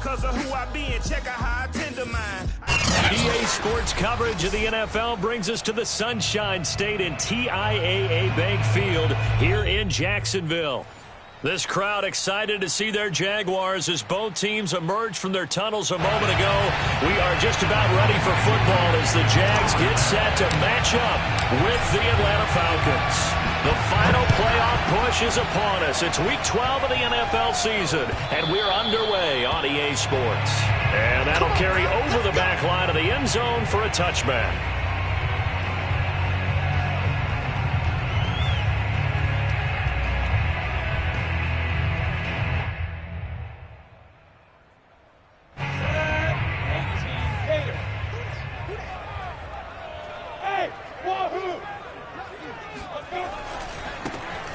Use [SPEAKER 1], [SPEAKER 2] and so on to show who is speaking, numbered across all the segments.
[SPEAKER 1] 'cause of who I be and check out how I tend to mine.
[SPEAKER 2] EA Sports coverage of the NFL brings us to the Sunshine State and TIAA Bank Field here in Jacksonville. This crowd excited to see their Jaguars as both teams emerge from their tunnels a moment ago. We are just about ready for football as the Jags get set to match up with the Atlanta Falcons. The final playoff push is upon us. It's Week 12 of the NFL season, and we're underway on EA Sports. And that'll carry over the back line of the end zone for a touchback.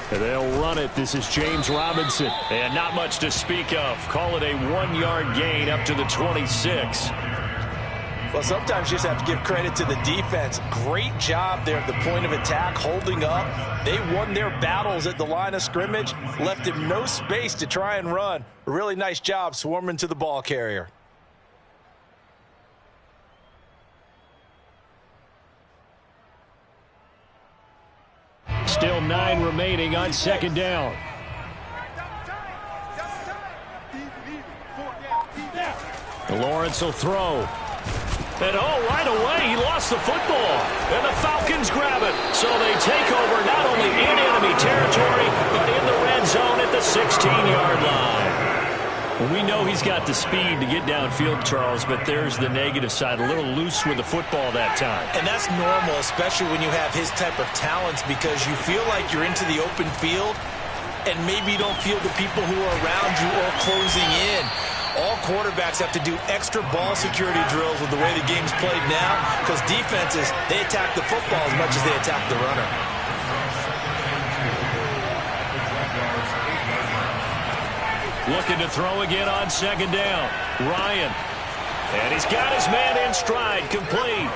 [SPEAKER 2] They'll run it. This is James Robinson. And not much to speak of. Call it a 1-yard gain up to the 26.
[SPEAKER 3] Well, sometimes you just have to give credit to the defense. Great job there at the point of attack, holding up. They won their battles at the line of scrimmage, left him no space to try and run. A really nice job swarming to the ball carrier.
[SPEAKER 2] Still 9 remaining on second down. Lawrence will throw. And right away, he lost the football. And the Falcons grab it. So they take over not only in enemy territory, but in the red zone at the 16-yard line. We know he's got the speed to get downfield, Charles, but there's the negative side. A little loose with the football that time.
[SPEAKER 3] And that's normal, especially when you have his type of talents, because you feel like you're into the open field, and maybe you don't feel the people who are around you or closing in. All quarterbacks have to do extra ball security drills with the way the game's played now, because defenses, they attack the football as much as they attack the runner.
[SPEAKER 2] Looking to throw again on second down. Ryan. And he's got his man in stride. Complete.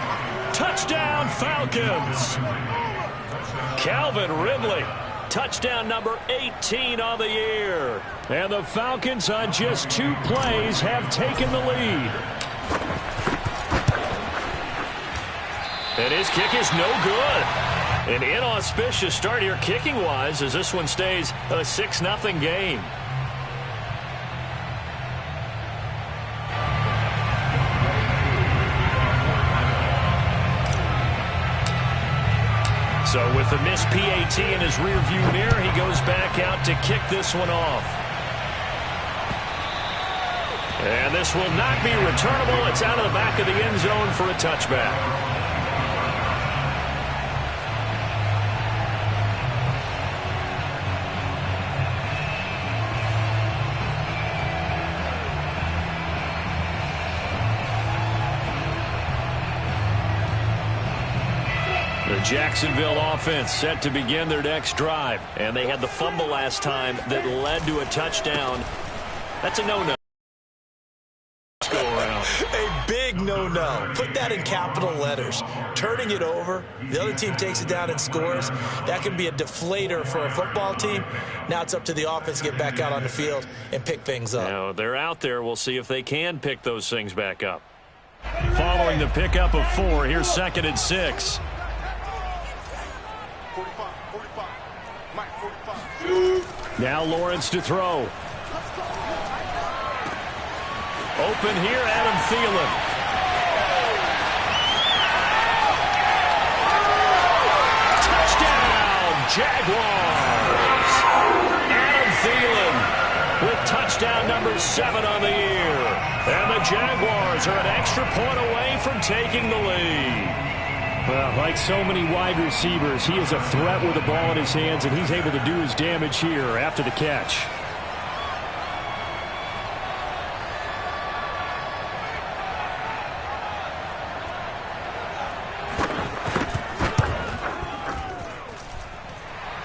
[SPEAKER 2] Touchdown, Falcons. Calvin Ridley. Touchdown number 18 on the year. And the Falcons on just 2 plays have taken the lead. And his kick is no good. An inauspicious start here kicking-wise as this one stays a 6-0 game. So with the missed PAT in his rearview mirror, he goes back out to kick this one off. And this will not be returnable. It's out of the back of the end zone for a touchback. The Jacksonville offense set to begin their next drive. And they had the fumble last time that led to a touchdown. That's a no-no. Let's go around.
[SPEAKER 3] A big no-no. Put that in capital letters. Turning it over, the other team takes it down and scores. That can be a deflator for a football team. Now it's up to the offense to get back out on the field and pick things up.
[SPEAKER 2] Now, they're out there. We'll see if they can pick those things back up. Following the pickup of 4, here's 2nd and 6. Now Lawrence to throw. Open here, Adam Thielen. Touchdown, Jaguars. Adam Thielen with touchdown number 7 on the year. And the Jaguars are an extra point away from taking the lead. Well, like so many wide receivers, he is a threat with the ball in his hands, and he's able to do his damage here after the catch.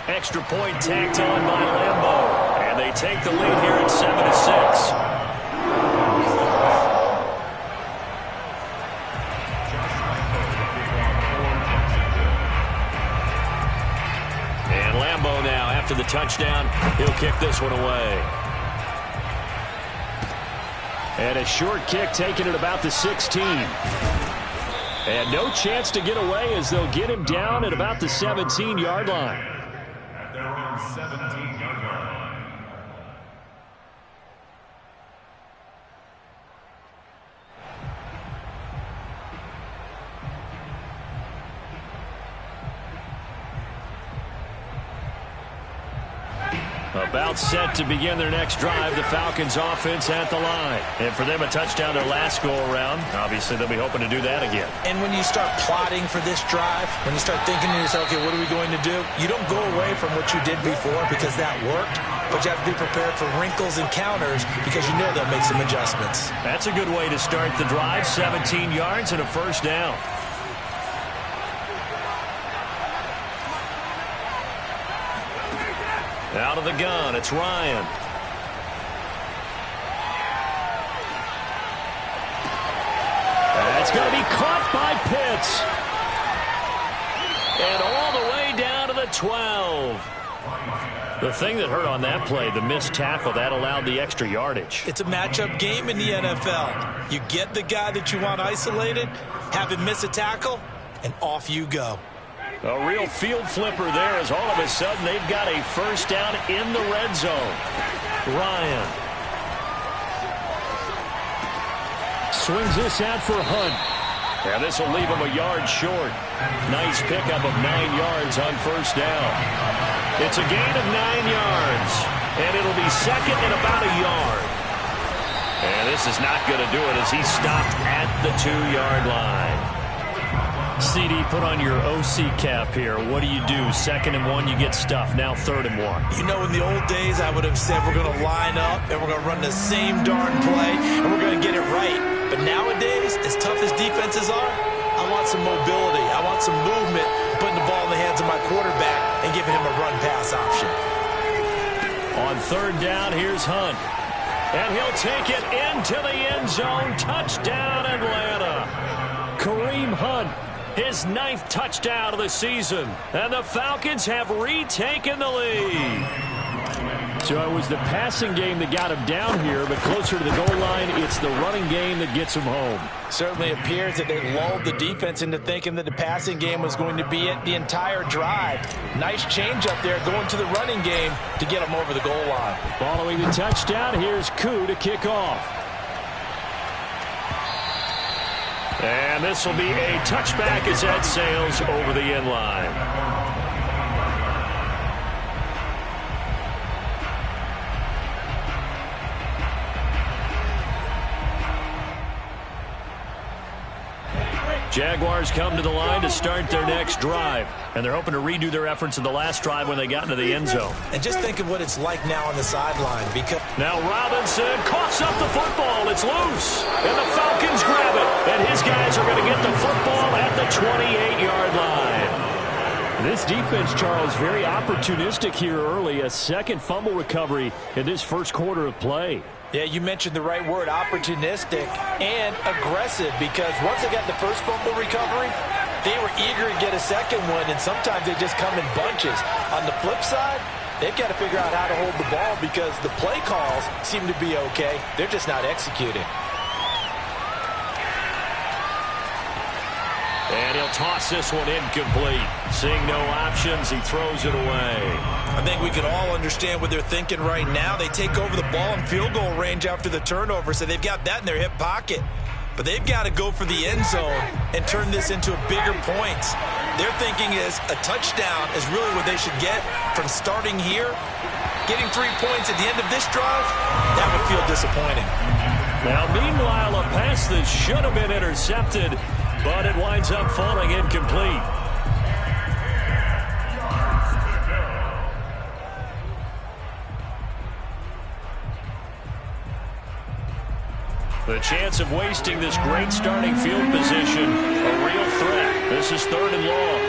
[SPEAKER 2] Extra point tacked on by Lambeau, and they take the lead here at 7-6. Now, after the touchdown, he'll kick this one away. And a short kick taken at about the 16. And no chance to get away as they'll get him down at about the 17-yard line.
[SPEAKER 4] At their own 17-yard line.
[SPEAKER 2] About set to begin their next drive, the Falcons offense at the line. And for them, a touchdown their last go-around. Obviously, they'll be hoping to do that again.
[SPEAKER 3] And when you start plotting for this drive, when you start thinking to yourself, okay, what are we going to do? You don't go away from what you did before because that worked, but you have to be prepared for wrinkles and counters because you know they'll make some adjustments.
[SPEAKER 2] That's a good way to start the drive. 17 yards and a first down. Out of the gun, it's Ryan. That's going to be caught by Pitts. And all the way down to the 12. The thing that hurt on that play, the missed tackle, that allowed the extra yardage.
[SPEAKER 3] It's a matchup game in the NFL. You get the guy that you want isolated, have him miss a tackle, and off you go.
[SPEAKER 2] A real field flipper there as all of a sudden they've got a first down in the red zone. Ryan. Swings this out for Hunt. Yeah, this will leave him a yard short. Nice pickup of 9 yards on first down. It's a gain of 9 yards. And it'll be second and about a yard. And this is not going to do it as he stopped at the 2-yard line. CD, put on your OC cap here. What do you do? 2nd and 1, you get stuffed. Now 3rd and 1.
[SPEAKER 3] You know, in the old days, I would have said we're going to line up and we're going to run the same darn play and we're going to get it right. But nowadays, as tough as defenses are, I want some mobility. I want some movement, putting the ball in the hands of my quarterback and giving him a run-pass option.
[SPEAKER 2] On 3rd down, here's Hunt. And he'll take it into the end zone. Touchdown, Atlanta. Kareem Hunt. His 9th touchdown of the season. And the Falcons have retaken the lead. So it was the passing game that got him down here, but closer to the goal line, it's the running game that gets him home.
[SPEAKER 3] Certainly appears that they lulled the defense into thinking that the passing game was going to be it the entire drive. Nice change up there going to the running game to get him over the goal line.
[SPEAKER 2] Following the touchdown, here's Koo to kick off. And this will be a touchback as that sails over the end line. Jaguars come to the line to start their next drive. And they're hoping to redo their efforts in the last drive when they got into the end zone.
[SPEAKER 3] And just think of what it's like now on the sideline. Because
[SPEAKER 2] now Robinson coughs up the football. It's loose. And the Falcons grab it. And his guys are going to get the football at the 28-yard line. This defense, Charles, very opportunistic here early. A second fumble recovery in this first quarter of play.
[SPEAKER 3] Yeah, you mentioned the right word, opportunistic and aggressive, because once they got the first fumble recovery, they were eager to get a second one, and sometimes they just come in bunches. On the flip side, they've got to figure out how to hold the ball because the play calls seem to be okay. They're just not executing.
[SPEAKER 2] And he'll toss this one incomplete. Seeing no options, he throws it away.
[SPEAKER 3] I think we can all understand what they're thinking right now. They take over the ball in field goal range after the turnover, so they've got that in their hip pocket. But they've got to go for the end zone and turn this into bigger points. Their thinking is a touchdown is really what they should get from starting here. Getting 3 points at the end of this drive, that would feel disappointing.
[SPEAKER 2] Now, meanwhile, a pass that should have been intercepted, but it winds up falling incomplete. The chance of wasting this great starting field position, a real threat. This is 3rd and long.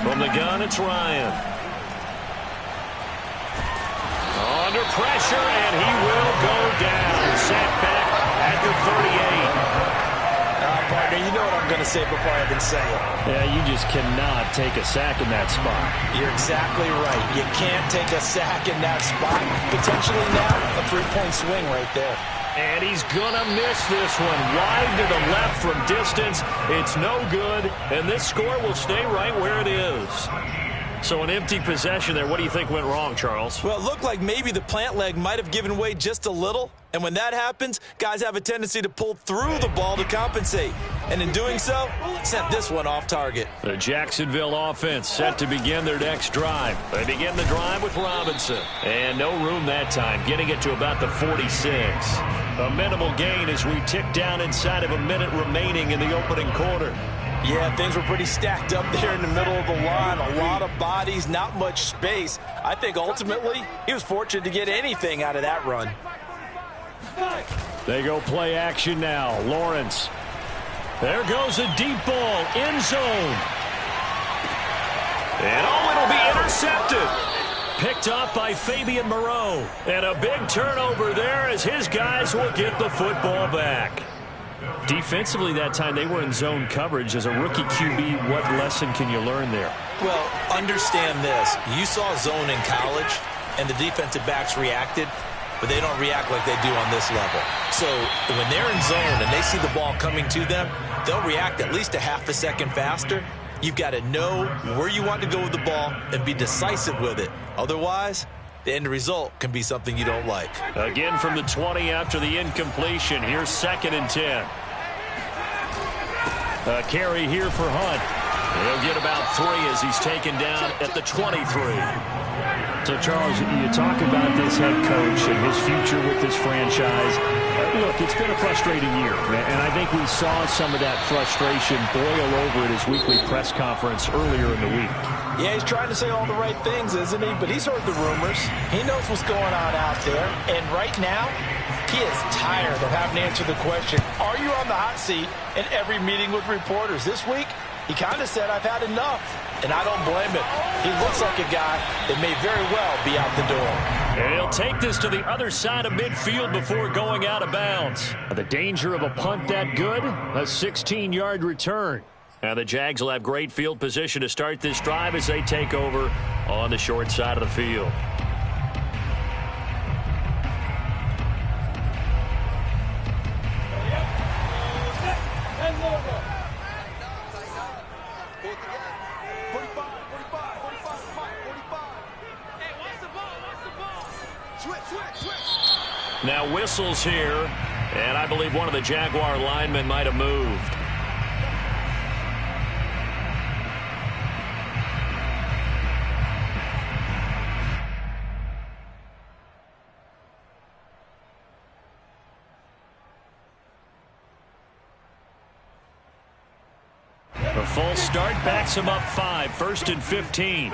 [SPEAKER 2] From the gun, it's Ryan. Under pressure, and he will go down. Sacked back at the 38.
[SPEAKER 3] partner. You know what I'm going to say before I even say it.
[SPEAKER 2] Yeah, you just cannot take a sack in that spot.
[SPEAKER 3] You're exactly right. You can't take a sack in that spot. Potentially now a 3-point swing right there.
[SPEAKER 2] And he's going to miss this one. Wide to the left from distance. It's no good, and this score will stay right where it is. So an empty possession there. What do you think went wrong, Charles?
[SPEAKER 3] Well, it looked like maybe the plant leg might have given way just a little. And when that happens, guys have a tendency to pull through the ball to compensate. And in doing so, sent this one off target.
[SPEAKER 2] The Jacksonville offense set to begin their next drive. They begin the drive with Robinson. And no room that time, getting it to about the 46. A minimal gain as we tick down inside of a minute remaining in the opening quarter.
[SPEAKER 3] Yeah, things were pretty stacked up there in the middle of the line. A lot of bodies, not much space. I think ultimately he was fortunate to get anything out of that run.
[SPEAKER 2] They go play action now. Lawrence. There goes a deep ball. End zone. And it'll be intercepted. Picked up by Fabian Moreau. And a big turnover there as his guys will get the football back. Defensively that time, they were in zone coverage. As a rookie QB, what lesson can you learn there?
[SPEAKER 3] Well, understand this. You saw zone in college, and the defensive backs reacted, but they don't react like they do on this level. So when they're in zone and they see the ball coming to them, they'll react at least a half a second faster. You've got to know where you want to go with the ball and be decisive with it. Otherwise, the end result can be something you don't like.
[SPEAKER 2] Again from the 20 after the incompletion. Here's 2nd and 10. A carry here for Hunt. He'll get about 3 as he's taken down at the 23. So, Charles, you talk about this head coach and his future with this franchise. Look, it's been a frustrating year, and I think we saw some of that frustration boil over at his weekly press conference earlier in the week.
[SPEAKER 3] Yeah, he's trying to say all the right things, isn't he? But he's heard the rumors. He knows what's going on out there. And right now, he is tired of having to answer the question, are you on the hot seat in every meeting with reporters? This week, he kind of said, I've had enough. And I don't blame him. He looks like a guy that may very well be out the door.
[SPEAKER 2] And he'll take this to the other side of midfield before going out of bounds. The danger of a punt that good, a 16-yard return. And the Jags will have great field position to start this drive as they take over on the short side of the field. Now whistles here, and I believe one of the Jaguar linemen might have moved. A full start backs him up 5, 1st and 15.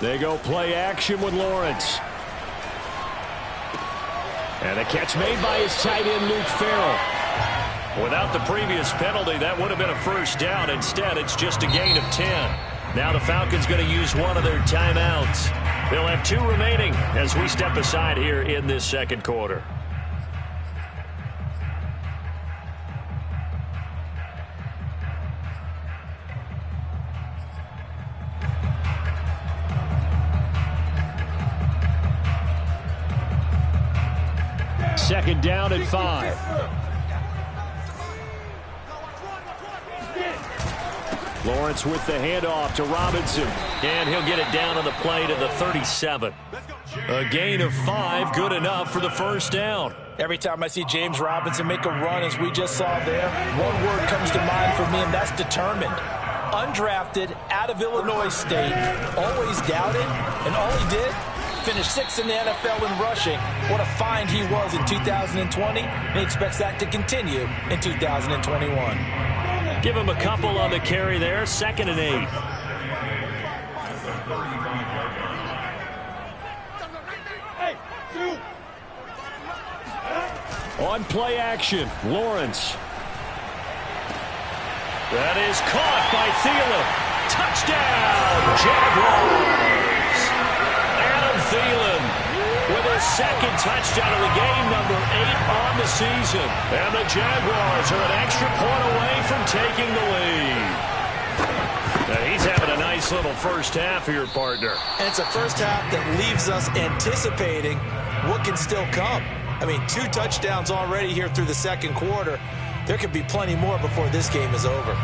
[SPEAKER 2] They go play action with Lawrence. And a catch made by his tight end, Luke Farrell. Without the previous penalty, that would have been a first down. Instead, it's just a gain of 10. Now the Falcons going to use one of their timeouts. They'll have 2 remaining as we step aside here in this second quarter. Second down at 5. Lawrence with the handoff to Robinson. And he'll get it down on the play to the 37. A gain of 5, good enough for the first down.
[SPEAKER 3] Every time I see James Robinson make a run, as we just saw there, one word comes to mind for me, and that's determined. Undrafted, out of Illinois State, always doubted, and all he did, finished 6th in the NFL in rushing. What a find he was in 2020, and he expects that to continue in 2021.
[SPEAKER 2] Give him a couple on the carry there, 2nd and 8. On play action, Lawrence. That is caught by Thielen. Touchdown, Jaguars. Adam Thielen with his second touchdown of the game, number 8 on the season. And the Jaguars are an extra point away from taking the lead. Now he's having a nice little first half here, partner.
[SPEAKER 3] And it's a first half that leaves us anticipating what can still come. I mean, 2 touchdowns already here through the second quarter. There could be plenty more before this game is over.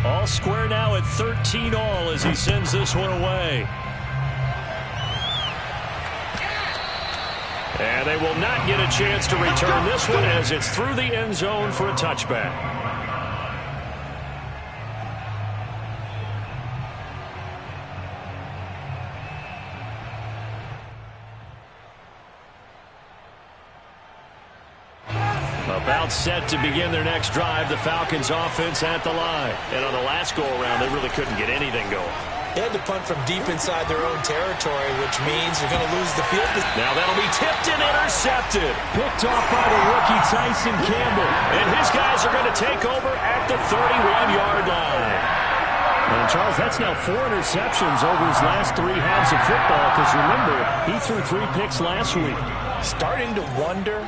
[SPEAKER 2] All square now at 13 all as he sends this one away. And they will not get a chance to return this one as it's through the end zone for a touchback. About set to begin their next drive, the Falcons offense at the line. And on the last go-around, they really couldn't get anything going.
[SPEAKER 3] They had to punt from deep inside their own territory, which means they're going to lose the field.
[SPEAKER 2] Now that'll be tipped and intercepted. Picked off by the rookie Tyson Campbell. And his guys are going to take over at the 31-yard line. And Charles, that's now 4 interceptions over his last 3 halves of football, because remember, he threw 3 picks last week.
[SPEAKER 3] Starting to wonder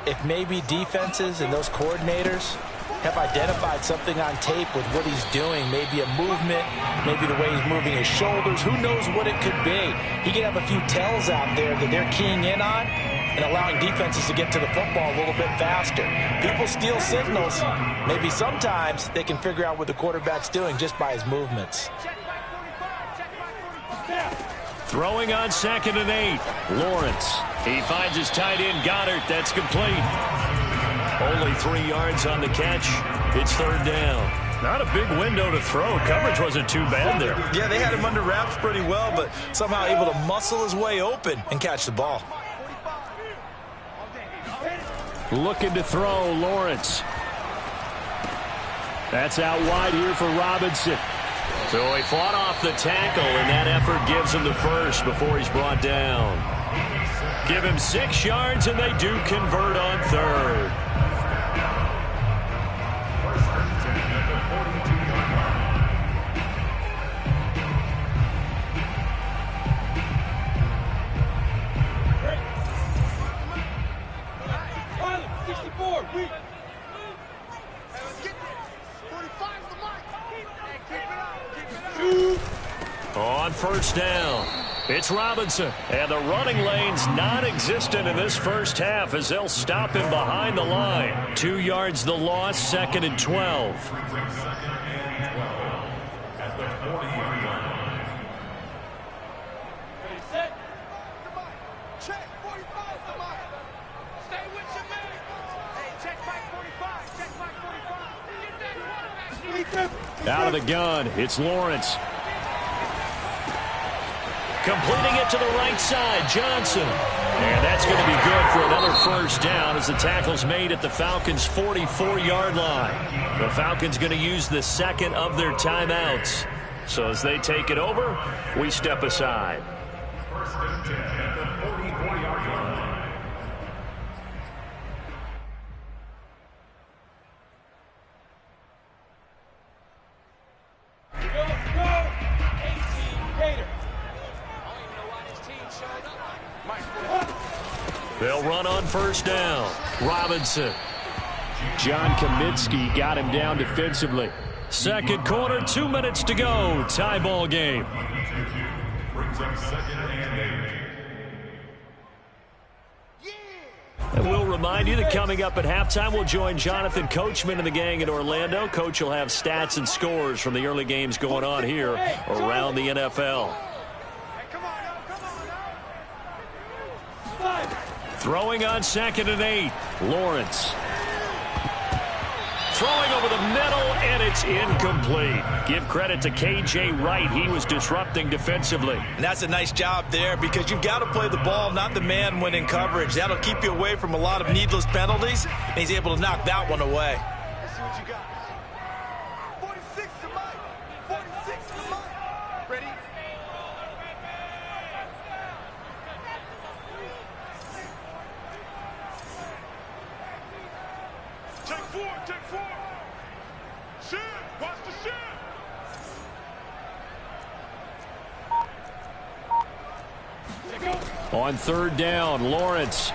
[SPEAKER 3] if maybe defenses and those coordinators have identified something on tape with what he's doing. Maybe a movement, maybe the way he's moving his shoulders. Who knows what it could be? He could have a few tells out there that they're keying in on and allowing defenses to get to the football a little bit faster. People steal signals. Maybe sometimes they can figure out what the quarterback's doing just by his movements.
[SPEAKER 2] Throwing on 2nd and 8. Lawrence. He finds his tight end, Goddard. That's complete. Only 3 yards on the catch. It's 3rd down. Not a big window to throw. Coverage wasn't too bad there.
[SPEAKER 3] Yeah, they had him under wraps pretty well, but somehow able to muscle his way open and catch the ball.
[SPEAKER 2] Looking to throw, Lawrence. That's out wide here for Robinson. So he fought off the tackle, and that effort gives him the first before he's brought down. Give him 6 yards, and they do convert on 3rd. On 1st down, it's Robinson. And the running lane's non-existent in this first half as they'll stop him behind the line. 2 yards the loss, 2nd and 12. Out of the gun, it's Lawrence. Completing it to the right side, Johnson. And that's going to be good for another 1st down as the tackle's made at the Falcons' 44-yard line. The Falcons going to use the 2nd of their timeouts. So as they take it over, we step aside.
[SPEAKER 4] 1st and 10 at the 44-yard line.
[SPEAKER 2] They'll run on 1st down. Robinson. John Kaminsky got him down defensively. Second quarter, 2 minutes to go. Tie ball game.
[SPEAKER 4] Brings up 2nd and 8.
[SPEAKER 2] And we'll remind you that coming up at halftime, we'll join Jonathan Coachman and the gang in Orlando. Coach will have stats and scores from the early games going on here around the NFL. Throwing on 2nd and 8. Lawrence. Throwing over the middle, and it's incomplete. Give credit to K.J. Wright. He was disrupting defensively.
[SPEAKER 3] And that's a nice job there because you've got to play the ball, not the man when in coverage. That'll keep you away from a lot of needless penalties, and he's able to knock that one away.
[SPEAKER 1] Let's see what you got. 46 to Mike. 46 to Mike. Ready?
[SPEAKER 4] Take 4, take 4. Shit, watch the shit.
[SPEAKER 2] On third down, Lawrence.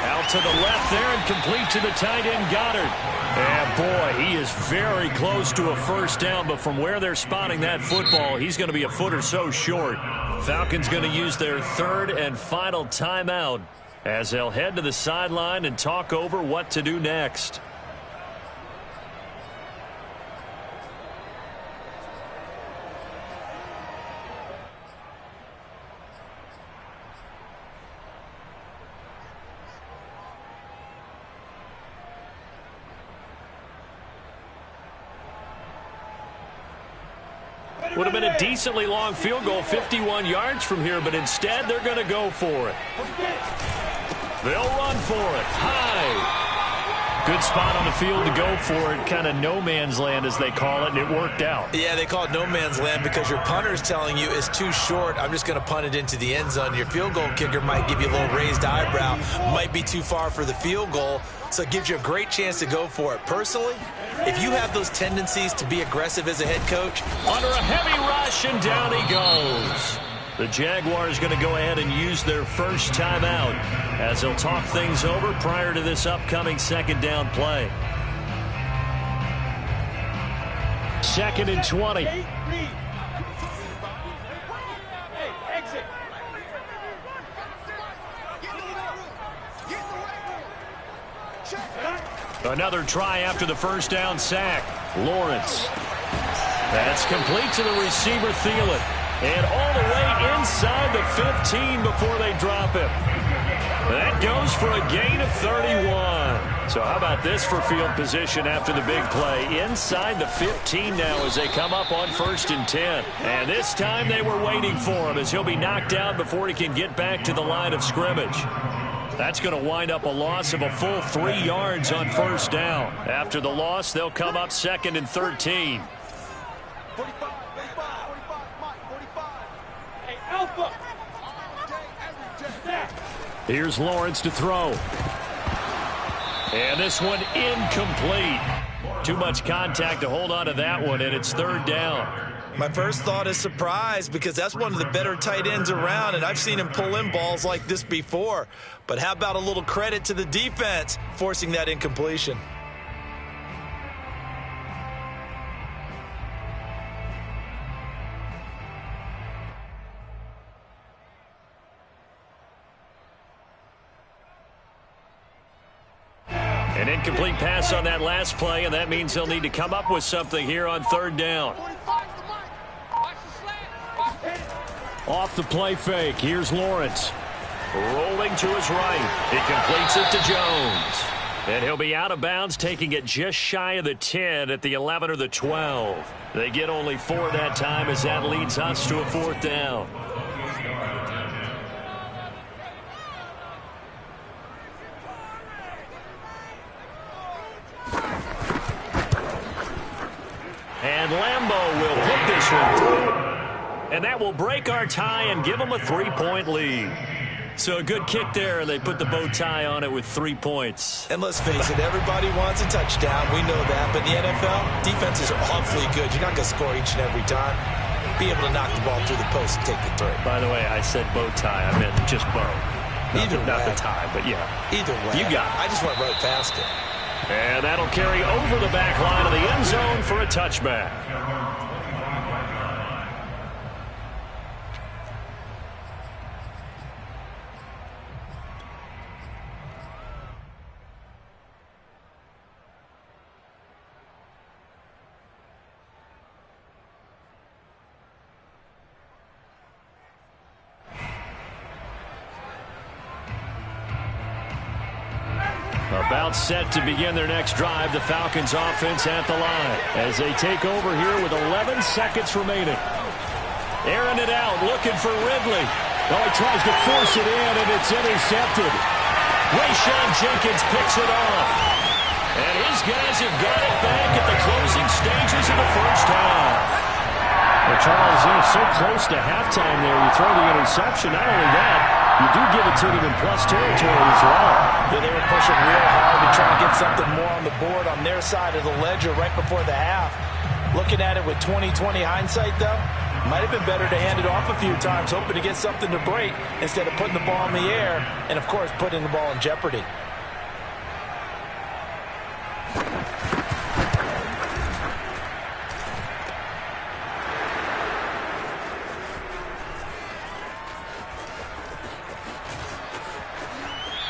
[SPEAKER 2] Out to the left there and complete to the tight end, Goddard. And boy, he is very close to a first down, but from where they're spotting that football, he's going to be a foot or so short. Falcons going to use their third and final timeout as they'll head to the sideline and talk over what to do next. Would have been a decently long field goal, 51 yards from here, but instead they're going to go for it. They'll run for it. High. Good spot on the field to go for it. Kind of no man's land, as they call it, and it worked out.
[SPEAKER 3] Yeah, they call it no man's land because your punter's telling you it's too short. I'm just going to punt it into the end zone. Your field goal kicker might give you a little raised eyebrow. Might be too far for the field goal, so it gives you a great chance to go for it. Personally, if you have those tendencies to be aggressive as a head coach.
[SPEAKER 2] Under a heavy rush, and down he goes. The Jaguars going to go ahead and use their first timeout as they'll talk things over prior to this upcoming second down play. 2nd and 20. Another try after the first down sack. Lawrence. That's complete to the receiver, Thielen. And all the way inside the 15 before they drop him. That goes for a gain of 31. So how about this for field position after the big play? Inside the 15 now as they come up on 1st and 10. And this time they were waiting for him as he'll be knocked down before he can get back to the line of scrimmage. That's going to wind up a loss of a full 3 yards on 1st down. After the loss, they'll come up 2nd and 13.
[SPEAKER 1] 45. Hey, Alpha.
[SPEAKER 2] Here's Lawrence to throw. And this one incomplete. Too much contact to hold on to that one, and it's 3rd down.
[SPEAKER 3] My first thought is surprise because that's one of the better tight ends around, and I've seen him pull in balls like this before. But how about a little credit to the defense forcing that incompletion?
[SPEAKER 2] An incomplete pass on that last play, and that means they'll need to come up with something here on 3rd down. Off the play fake, here's Lawrence. Rolling to his right. It completes it to Jones. And he'll be out of bounds, taking it just shy of the 10 at the 11 or the 12. They get only 4 that time as that leads us to a 4th down. And Lambeau will put this one through. And that will break our tie and give them a 3-point lead. So a good kick there, and they put the bow tie on it with 3 points.
[SPEAKER 3] And let's face it, everybody wants a touchdown. We know that. But in the NFL, defenses are awfully good. You're not going to score each and every time. Be able to knock the ball through the post and take the 3.
[SPEAKER 2] By the way, I said bow tie. I meant just bow. Not the tie, but yeah.
[SPEAKER 3] Either way.
[SPEAKER 2] You got it.
[SPEAKER 3] I just went right past it.
[SPEAKER 2] And that'll carry over the back line of the end zone for a touchback. About set to begin their next drive, the Falcons offense at the line as they take over here with 11 seconds remaining. Airing it out, looking for Ridley. Oh, he tries to force it in, and it's intercepted. Rayshon Jenkins picks it off. And his guys have got it back at the closing stages of the first half. Well, Charles, they're so close to halftime there. You throw the interception. Not only that, you do give it to them in plus territory as well.
[SPEAKER 3] Yeah, they were pushing real hard to try to get something more on the board on their side of the ledger right before the half. Looking at it with 20/20 hindsight, though, Might have been better to hand it off a few times, hoping to get something to break instead of putting the ball in the air and, of course, putting the ball in jeopardy.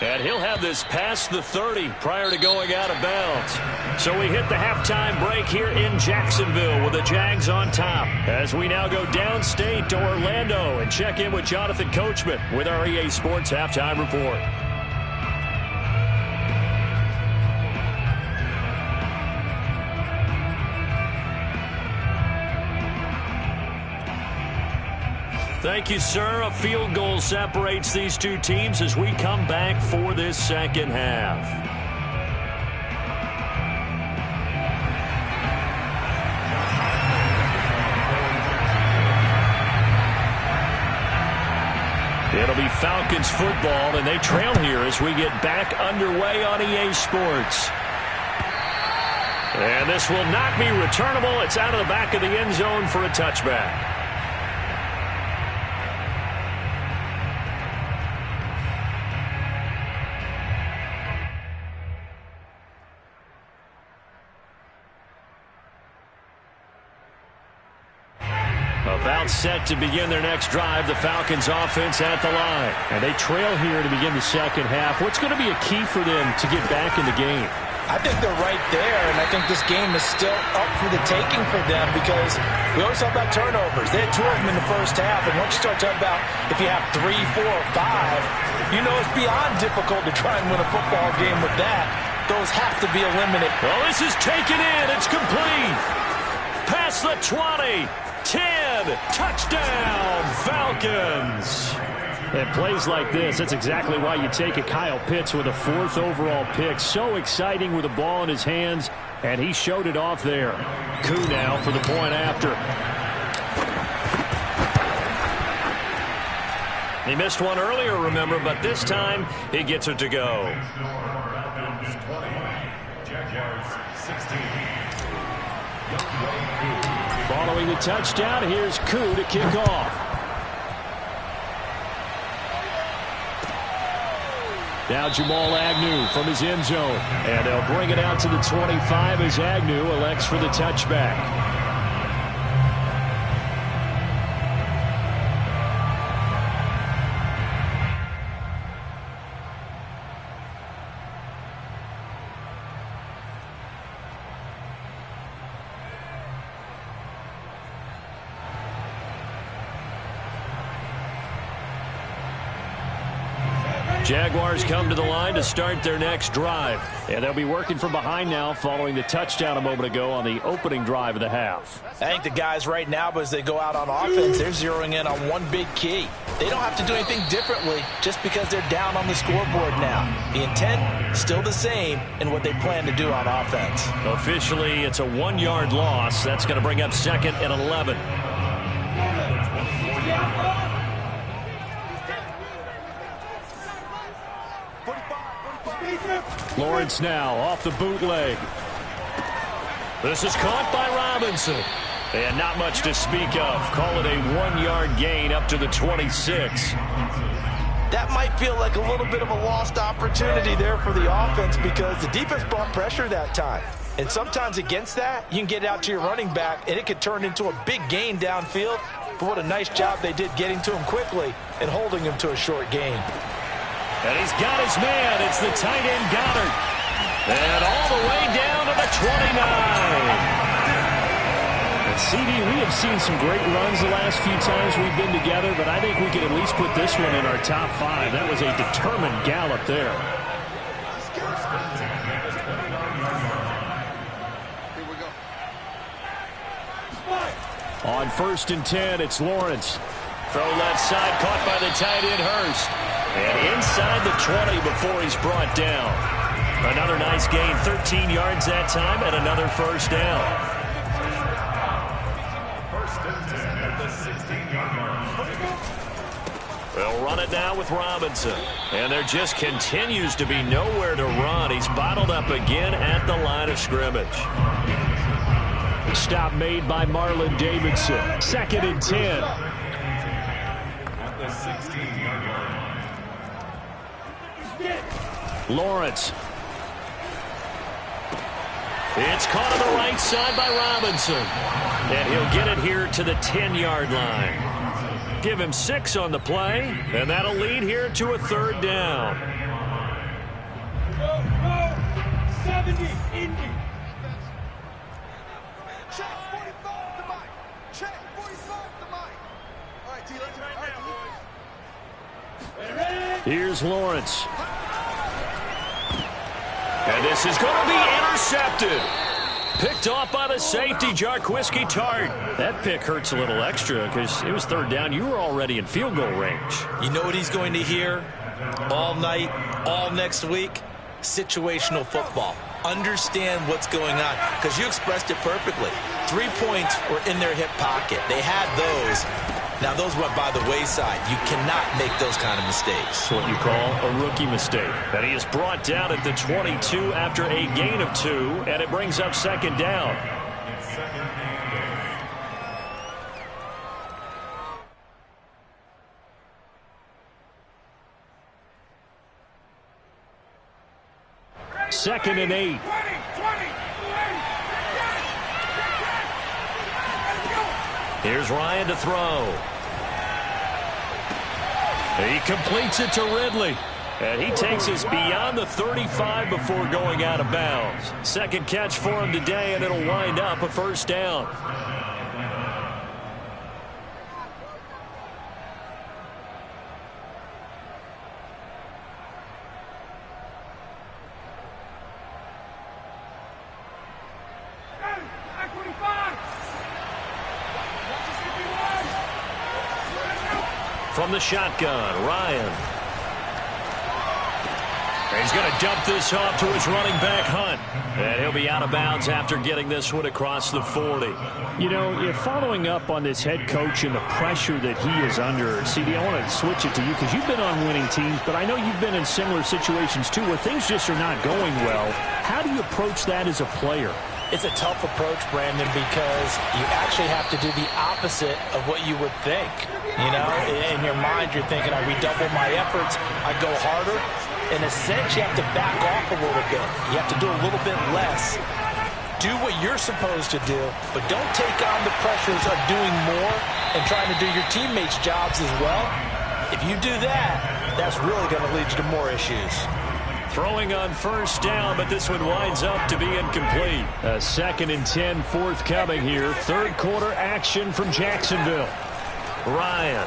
[SPEAKER 2] And he'll have this past the 30 prior to going out of bounds. So we hit the halftime break here in Jacksonville with the Jags on top. As we now go downstate to Orlando and check in with Jonathan Coachman with our EA Sports Halftime Report. Thank you, sir. A field goal separates these two teams as we come back for this second half. It'll be Falcons football, and they trail here as we get back underway on EA Sports. And this will not be returnable. It's out of the back of the end zone for a touchback. About set to begin their next drive, the Falcons offense at the line. And they trail here to begin the second half. What's going to be a key for them to get back in the game?
[SPEAKER 3] I think they're right there, and I think this game is still up for the taking for them because we always talk about turnovers. They had 2 of them in the first half, and once you start talking about if you have 3, 4, 5, you know it's beyond difficult to try and win a football game with that. Those have to be eliminated.
[SPEAKER 2] Well, this is taken in. It's complete. Past the 20. 10, touchdown, Falcons. And plays like this, that's exactly why you take a Kyle Pitts with a 4th overall pick. So exciting with the ball in his hands, and he showed it off there. Koo now for the point after. He missed one earlier, remember, but this time he gets it to go.
[SPEAKER 4] Falcons 20, Jaguars 16.
[SPEAKER 2] Following the touchdown, here's Koo to kick off. Now Jamal Agnew from his end zone. And they'll bring it out to the 25 as Agnew elects for the touchback. Jaguars come to the line to start their next drive. And they'll be working from behind now following the touchdown a moment ago on the opening drive of the half.
[SPEAKER 3] I think the guys right now, as they go out on offense, they're zeroing in on one big key. They don't have to do anything differently just because they're down on the scoreboard now. The intent, still the same in what they plan to do on offense.
[SPEAKER 2] Officially, it's a 1-yard loss. That's going to bring up 2nd and 11. Lawrence now off the bootleg. This is caught by Robinson. And not much to speak of. Call it a 1-yard gain up to the 26.
[SPEAKER 3] That might feel like a little bit of a lost opportunity there for the offense because the defense brought pressure that time. And sometimes against that, you can get out to your running back, and it could turn into a big gain downfield. But what a nice job they did getting to him quickly and holding him to a short gain.
[SPEAKER 2] And he's got his man. It's the tight end Goddard. And all the way down to the 29. And CD, we have seen some great runs the last few times we've been together, but I think we could at least put this one in our top 5. That was a determined gallop there. On 1st and 10, it's Lawrence. Throw left side, caught by the tight end Hurst. And inside the 20 before he's brought down. Another nice gain, 13 yards that time, and another first down.
[SPEAKER 4] 1st and 10 at the 16-yard line.
[SPEAKER 2] They'll run it now with Robinson. And there just continues to be nowhere to run. He's bottled up again at the line of scrimmage. Big stop made by Marlon Davidson. 2nd and 10.
[SPEAKER 4] At the 16-yard line.
[SPEAKER 2] Lawrence. It's caught on the right side by Robinson. And he'll get it here to the 10-yard line. Give him 6 on the play, and that'll lead here to a 3rd down.
[SPEAKER 1] 70, Indy. Check 45 to Mike. Check 45 to Mike. All right, T, let's right now, boys.
[SPEAKER 2] Here's Lawrence. And this is going to be intercepted. Picked off by the safety, Jarquiski Tart. That pick hurts a little extra because it was 3rd down. You were already in field goal range.
[SPEAKER 3] You know what he's going to hear all night, all next week? Situational football. Understand what's going on, because you expressed it perfectly. 3 points were in their hip pocket. They had those. Now, those went by the wayside. You cannot make those kind of mistakes.
[SPEAKER 2] What you call a rookie mistake. And he is brought down at the 22 after a gain of 2, and it brings up 2nd down. Second and 8. Here's Ryan to throw. He completes it to Ridley. And he takes us beyond the 35 before going out of bounds. 2nd catch for him today, and it'll wind up a 1st down. From the shotgun, Ryan. He's going to dump this off to his running back, Hunt. And he'll be out of bounds after getting this one across the 40. You know, you're following up on this head coach and the pressure that he is under. CD, I want to switch it to you because you've been on winning teams, but I know you've been in similar situations too where things just are not going well. How do you approach that as a player?
[SPEAKER 3] It's a tough approach, Brandon, because you actually have to do the opposite of what you would think. You know, in your mind, you're thinking, I redouble my efforts, I go harder. In a sense, you have to back off a little bit. You have to do a little bit less. Do what you're supposed to do, but don't take on the pressures of doing more and trying to do your teammates' jobs as well. If you do that, that's really going to lead you to more issues.
[SPEAKER 2] Throwing on 1st down, but this one winds up to be incomplete. A 2nd and 10 forthcoming here. 3rd quarter action from Jacksonville. Ryan.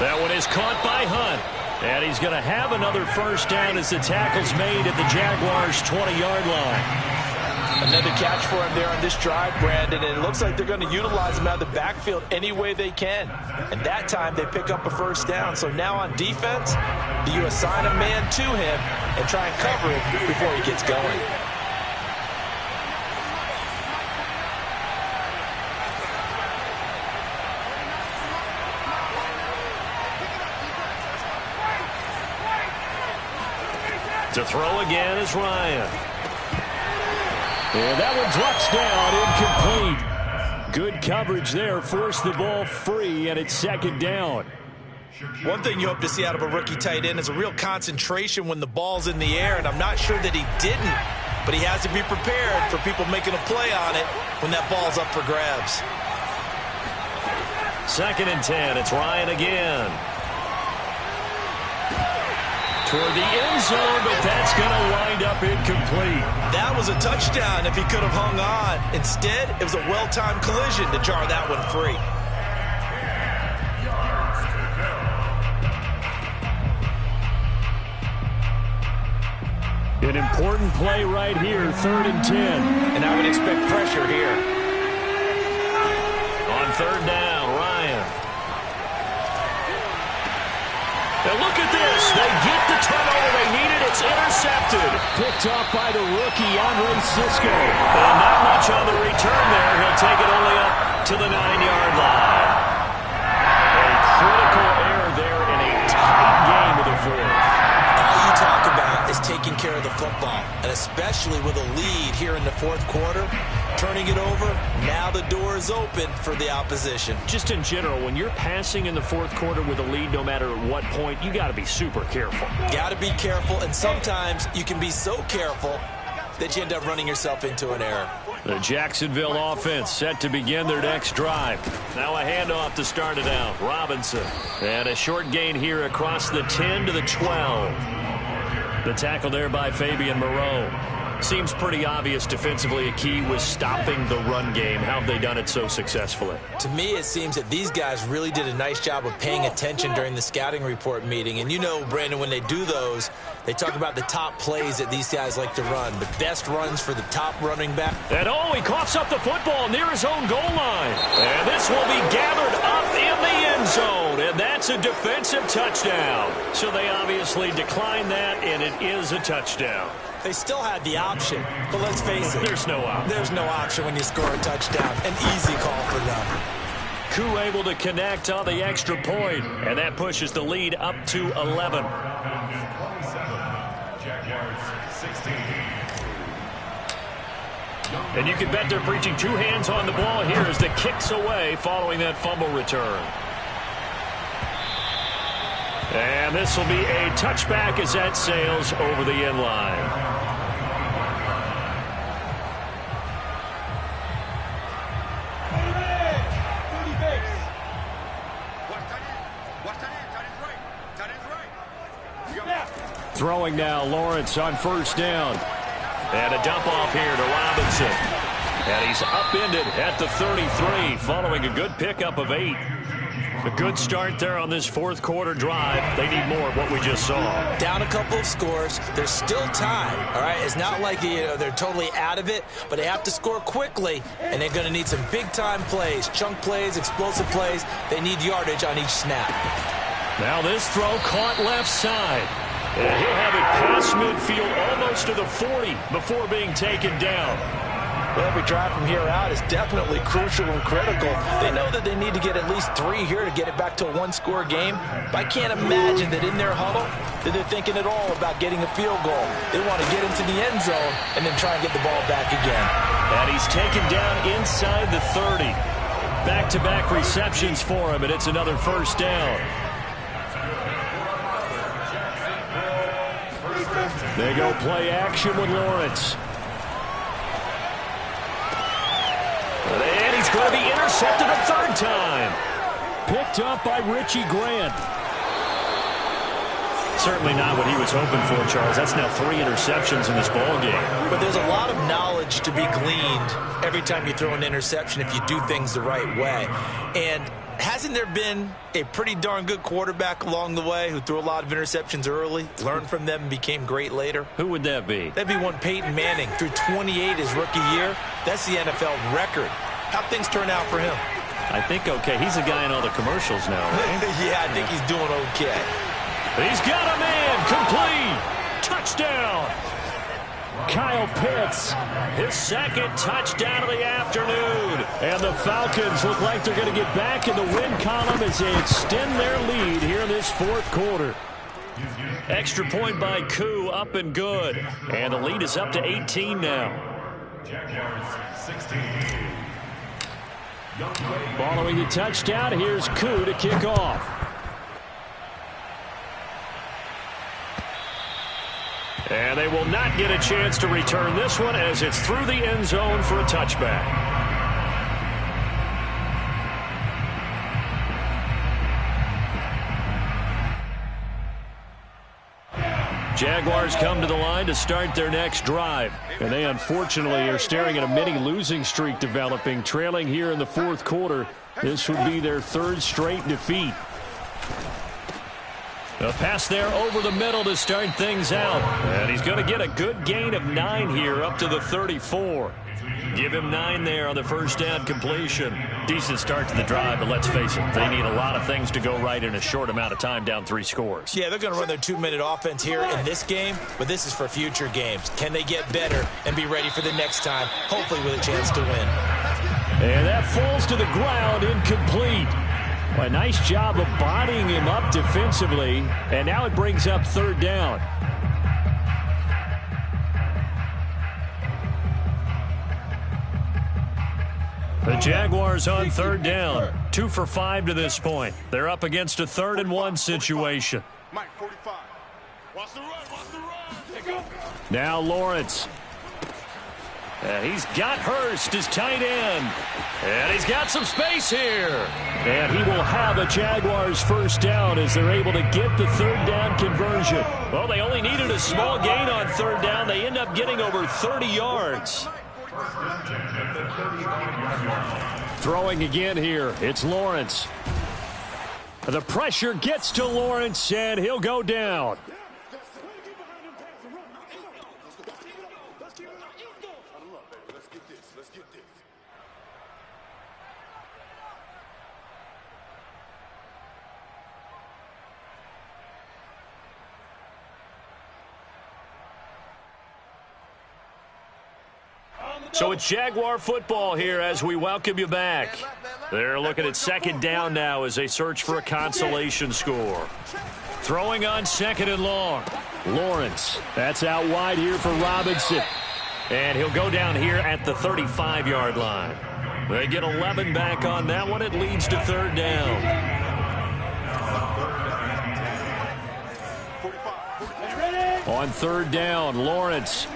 [SPEAKER 2] That one is caught by Hunt. And he's going to have another 1st down as the tackle's made at the Jaguars' 20-yard line.
[SPEAKER 3] Another catch for him there on this drive, Brandon, and it looks like they're going to utilize him out of the backfield any way they can. And that time they pick up a 1st down. So now on defense, do you assign a man to him and try and cover it before he gets going?
[SPEAKER 2] To throw again is Ryan. And that one drops down, incomplete. Good coverage there, forced the ball free, and it's 2nd down.
[SPEAKER 3] One thing you hope to see out of a rookie tight end is a real concentration when the ball's in the air, and I'm not sure that he didn't, but he has to be prepared for people making a play on it when that ball's up for grabs.
[SPEAKER 2] 2nd and 10, it's Ryan again. Toward the end zone, but that's going to wind up incomplete.
[SPEAKER 3] That was a touchdown if he could have hung on. Instead, it was a well-timed collision to jar that one free.
[SPEAKER 2] An important play right here, 3rd and 10.
[SPEAKER 3] And I would expect pressure here.
[SPEAKER 2] On 3rd down, Ryan. Now look at this. They get the turnover they needed. It's intercepted. Picked off by the rookie, Andre Sisco. And not much on the return there. He'll take it only up to the 9-yard line. A critical error there in a tight game of the 4th.
[SPEAKER 3] All you talk about is taking care of the football, and especially especially with a lead here in the fourth quarter. Turning it over, now the door is open for the opposition.
[SPEAKER 2] Just in general, when you're passing in the fourth quarter with a lead, no matter at what point, you got to be super careful.
[SPEAKER 3] Got to be careful, and sometimes you can be so careful that you end up running yourself into an error.
[SPEAKER 2] The Jacksonville offense set to begin their next drive. Now a handoff to start it out. Robinson. And a short gain here across the 10 to the 12. The tackle there by Fabian Moreau. Seems pretty obvious defensively a key was stopping the run game. How have they done it so successfully?
[SPEAKER 3] To me, it seems that these guys really did a nice job of paying attention during the scouting report meeting. And you know, Brandon, when they do those, they talk about the top plays that these guys like to run. The best runs for the top running back.
[SPEAKER 2] And he coughs up the football near his own goal line. And this will be gathered up in the end zone. And that's a defensive touchdown. So they obviously declined that, and it is a touchdown.
[SPEAKER 3] They still had the option, but let's face it.
[SPEAKER 2] There's no option.
[SPEAKER 3] There's no option when you score a touchdown. An easy call for them.
[SPEAKER 2] Koo able to connect on the extra point, and that pushes the lead up to 11.
[SPEAKER 4] Jaguars 16.
[SPEAKER 2] And you can bet they're preaching two hands on the ball here as the kick's away following that fumble return. And this will be a touchback as that sails over the end line. Throwing now, Lawrence on first down. And a dump off here to Robinson. And he's upended at the 33 following a good pickup of 8. A good start there on this fourth quarter drive. They need more of what we just saw.
[SPEAKER 3] Down a couple of scores. There's still time, all right? It's not like they're totally out of it, but they have to score quickly, and they're going to need some big-time plays, chunk plays, explosive plays. They need yardage on each snap.
[SPEAKER 2] Now this throw caught left side. And he'll have it past midfield almost to the 40 before being taken down.
[SPEAKER 3] Well, every drive from here out is definitely crucial and critical. They know that they need to get at least 3 here to get it back to a one-score game. But I can't imagine that in their huddle that they're thinking at all about getting a field goal. They want to get into the end zone and then try and get the ball back again.
[SPEAKER 2] And he's taken down inside the 30. Back-to-back receptions for him, and it's another first down. They go play action with Lawrence. And he's going to be intercepted a third time. Picked up by Richie Grant. Certainly not what he was hoping for, Charles. That's now 3 interceptions in this ball game.
[SPEAKER 3] But there's a lot of knowledge to be gleaned every time you throw an interception if you do things the right way. And hasn't there been a pretty darn good quarterback along the way who threw a lot of interceptions early, learned from them, and became great later?
[SPEAKER 2] Who would that be?
[SPEAKER 3] That'd be one Peyton Manning. Threw 28 his rookie year. That's the NFL record. How'd things turn out for him?
[SPEAKER 2] I think okay. He's a guy in all the commercials now, right?
[SPEAKER 3] Yeah, I think he's doing okay.
[SPEAKER 2] He's got a man. Complete. Touchdown. Kyle Pitts, his second touchdown of the afternoon. And the Falcons look like they're going to get back in the win column as they extend their lead here in this fourth quarter. Extra point by Koo, up and good. And the lead is up to 18 now.
[SPEAKER 4] Jaguars 16.
[SPEAKER 2] Following the touchdown, here's Koo to kick off. And they will not get a chance to return this one as it's through the end zone for a touchback. Jaguars come to the line to start their next drive. And they unfortunately are staring at a mini losing streak developing, trailing here in the fourth quarter. This would be their 3rd straight defeat. A pass there over the middle to start things out. And he's going to get a good gain of 9 here up to the 34. Give him 9 there on the first down completion. Decent start to the drive, but let's face it, they need a lot of things to go right in a short amount of time, down 3 scores.
[SPEAKER 3] Yeah, they're going to run their 2-minute offense here in this game, but this is for future games. Can they get better and be ready for the next time, hopefully with a chance to win?
[SPEAKER 2] And that falls to the ground, incomplete. A nice job of bodying him up defensively, and now it brings up 3rd down. The Jaguars on third down. 2 for 5 to this point. They're up against a 3rd and 1 situation.
[SPEAKER 1] Mike, 45.
[SPEAKER 4] Watch the run. Watch the run.
[SPEAKER 2] Now Lawrence. He's got Hurst as tight end. And he's got some space here. And he will have a Jaguars first down as they're able to get the 3rd down conversion. Well, they only needed a small gain on 3rd down. They end up getting over 30 yards. Throwing again here. It's Lawrence. The pressure gets to Lawrence, and he'll go down. So it's Jaguar football here as we welcome you back. They're looking at 2nd down now as they search for a consolation score. Throwing on 2nd and long. Lawrence. That's out wide here for Robinson. And he'll go down here at the 35-yard line. They get 11 back on that one. It leads to 3rd down. On 3rd down, Lawrence.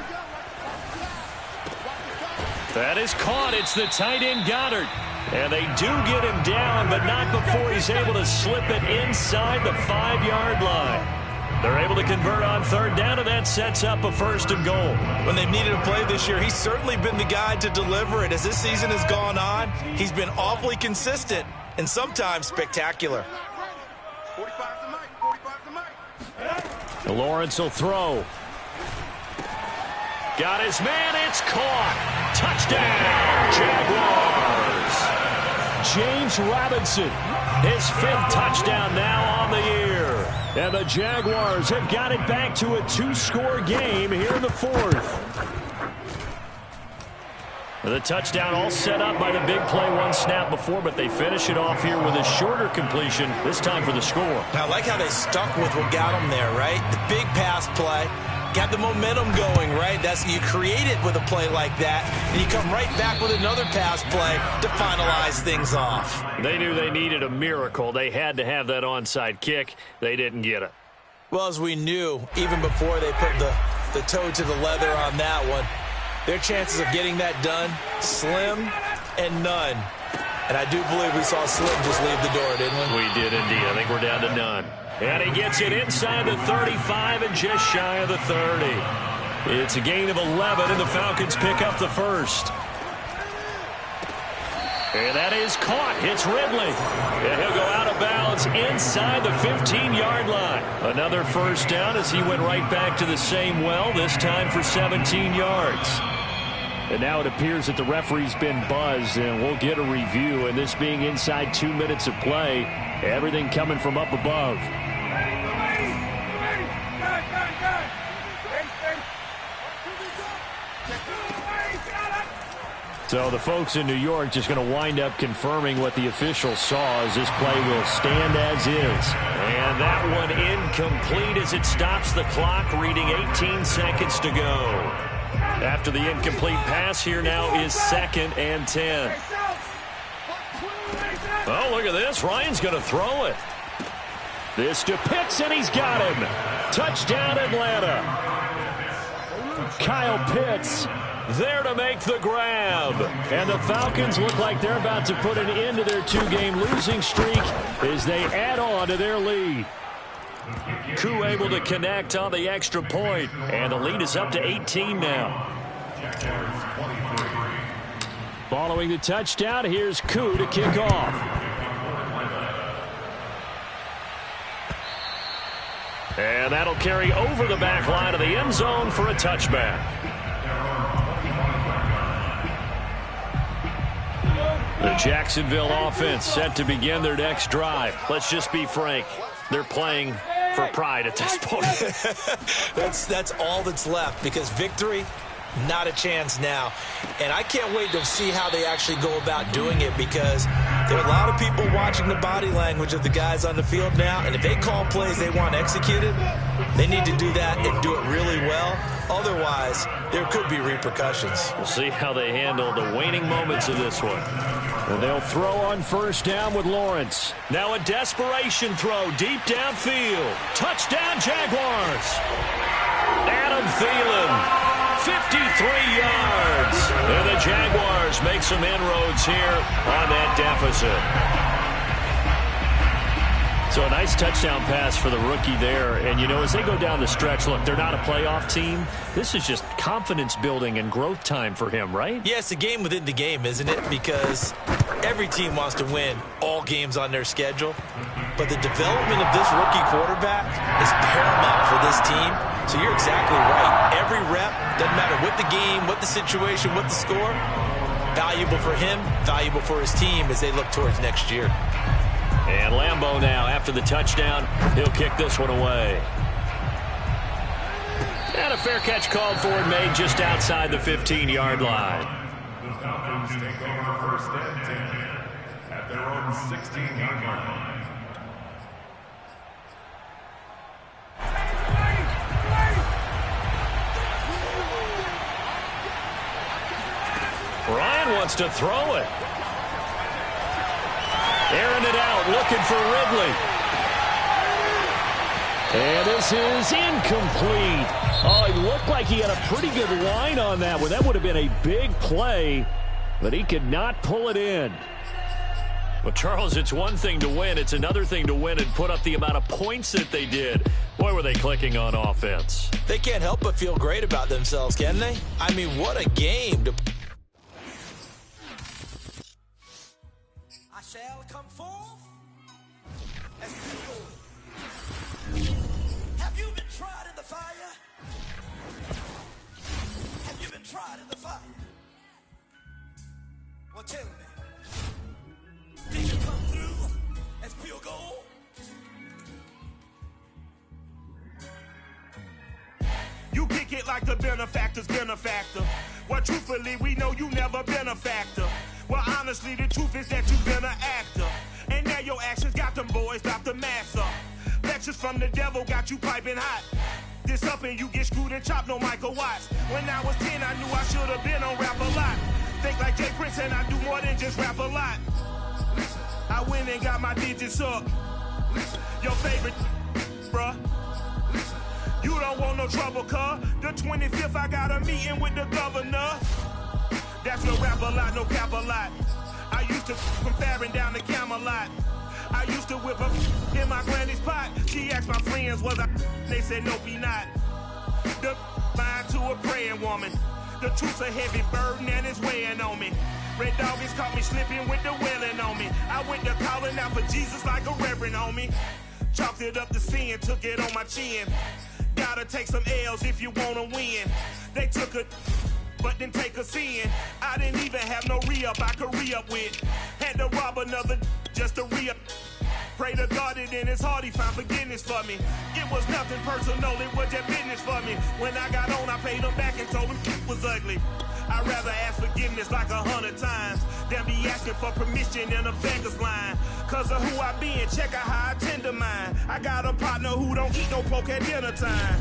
[SPEAKER 2] That is caught. It's the tight end Goddard. And they do get him down, but not before he's able to slip it inside the 5-yard line. They're able to convert on 3rd down, and that sets up a 1st and goal.
[SPEAKER 3] When they've needed a play this year, he's certainly been the guy to deliver it. As this season has gone on, he's been awfully consistent and sometimes spectacular.
[SPEAKER 1] 45 to Mike. 45 to Mike.
[SPEAKER 2] Lawrence will throw. Got his man. It's caught. Touchdown, Jaguars. James Robinson, his 5th touchdown now on the year. And the Jaguars have got it back to a 2-score game here in the 4th. The touchdown all set up by the big play 1 snap before, but they finish it off here with a shorter completion, this time for the score.
[SPEAKER 3] Now, I like how they stuck with what got them there, right? The big pass play. Got the momentum going, right? You create it with a play like that, and you come right back with another pass play to finalize things off.
[SPEAKER 2] They knew they needed a miracle. They had to have that onside kick. They didn't get it.
[SPEAKER 3] Well, as we knew, even before they put the toe to the leather on that one, their chances of getting that done, slim and none. And I do believe we saw Slim just leave the door, didn't we?
[SPEAKER 2] We did indeed. I think we're down to none. And he gets it inside the 35 and just shy of the 30. It's a gain of 11, and the Falcons pick up the 1st. And that is caught. It's Ridley. And he'll go out of bounds inside the 15-yard line. Another 1st down as he went right back to the same well, this time for 17 yards. And now it appears that the referee's been buzzed, and we'll get a review. And this being inside 2 minutes of play, everything coming from up above. So the folks in New York just going to wind up confirming what the official saw as this play will stand as is. And that one incomplete as it stops the clock, reading 18 seconds to go. After the incomplete pass, here now is 2nd and 10. Oh, look at this. Ryan's going to throw it. This to Pitts, and he's got him. Touchdown, Atlanta. Kyle Pitts there to make the grab. And the Falcons look like they're about to put an end to their 2-game losing streak as they add on to their lead. Koo able to connect on the extra point, and the lead is up to 18 now. Following the touchdown, here's Koo to kick off. And that'll carry over the back line of the end zone for a touchback. The Jacksonville offense set to begin their next drive. Let's just be frank. They're playing for pride at this point.
[SPEAKER 3] That's all that's left, because victory, not a chance now. And I can't wait to see how they actually go about doing it, because there are a lot of people watching the body language of the guys on the field now, and if they call plays they want executed, they need to do that and do it really well. Otherwise, there could be repercussions.
[SPEAKER 2] We'll see how they handle the waning moments of this one.
[SPEAKER 5] And they'll throw on first down with Lawrence.
[SPEAKER 2] Now a desperation throw deep downfield. Touchdown, Jaguars. Adam Thielen, 53 yards. And the Jaguars make some inroads here on that deficit. So a nice touchdown pass for the rookie there. And, you know, as they go down the stretch, look, they're not a playoff team. This is just confidence building and growth time for him, right?
[SPEAKER 3] Yeah, it's a game within the game, isn't it? Because every team wants to win all games on their schedule. But the development of this rookie quarterback is paramount for this team. So you're exactly right. Every rep, doesn't matter what the game, what the situation, what the score, valuable for him, valuable for his team as they look towards next year.
[SPEAKER 2] And Lambeau now, after the touchdown, he'll kick this one away. And a fair catch called for and made just outside the 15-yard line.
[SPEAKER 4] The Falcons take over first and 10 at their own 16-yard line.
[SPEAKER 2] Ryan wants to throw it. Airing it out, looking for Ridley.
[SPEAKER 5] And this is incomplete. Oh, it looked like he had a pretty good line on that one. That would have been a big play, but he could not pull it in.
[SPEAKER 2] Well, Charles, it's one thing to win. It's another thing to win and put up the amount of points that they did. Boy, were they clicking on offense.
[SPEAKER 3] They can't help but feel great about themselves, can they? I mean, what a game to...
[SPEAKER 1] I shall come forth as pure. Have you been tried in the fire? Have you been tried in the fire? Well, tell me. Did you come through as pure gold?
[SPEAKER 6] You kick it like the benefactor's benefactor. Well, truthfully, we know you never been a factor. Well, honestly, the truth is that you've been an actor. And now your actions got them boys drop the mask up. Lectures from the devil got you piping hot. This up and you get screwed and chopped, no Michael Watts. When I was 10, I knew I should have been on rap a lot. Think like Jay Prince and I do more than just rap a lot. I went and got my digits up. Your favorite, bruh. You don't want no trouble, cuz. The 25th, I got a meeting with the governor. That's no rap a lot, no cap a lot. I used to from Farron down to Camelot. I used to whip up in my granny's pot. She asked my friends, was I? They said, nope, he not. The line to a praying woman. The truth's a heavy burden and it's weighing on me. Red doggies caught me slipping with the wailing on me. I went to calling out for Jesus like a reverend homie. Chalked it up to sin, took it on my chin. Gotta take some L's if you wanna win. They took a, but didn't take a sin. I didn't even have no re-up I could re-up with. Had to rob another just to re-up. Pray to God that in his heart he found forgiveness for me. It was nothing personal, it was just business for me. When I got on, I paid him back and told him it was ugly. I'd rather ask forgiveness like 100 times than be asking for permission in a beggar's line. Cause of who I be and check out how I tend to mine. I got a partner who don't eat no pork at dinner time.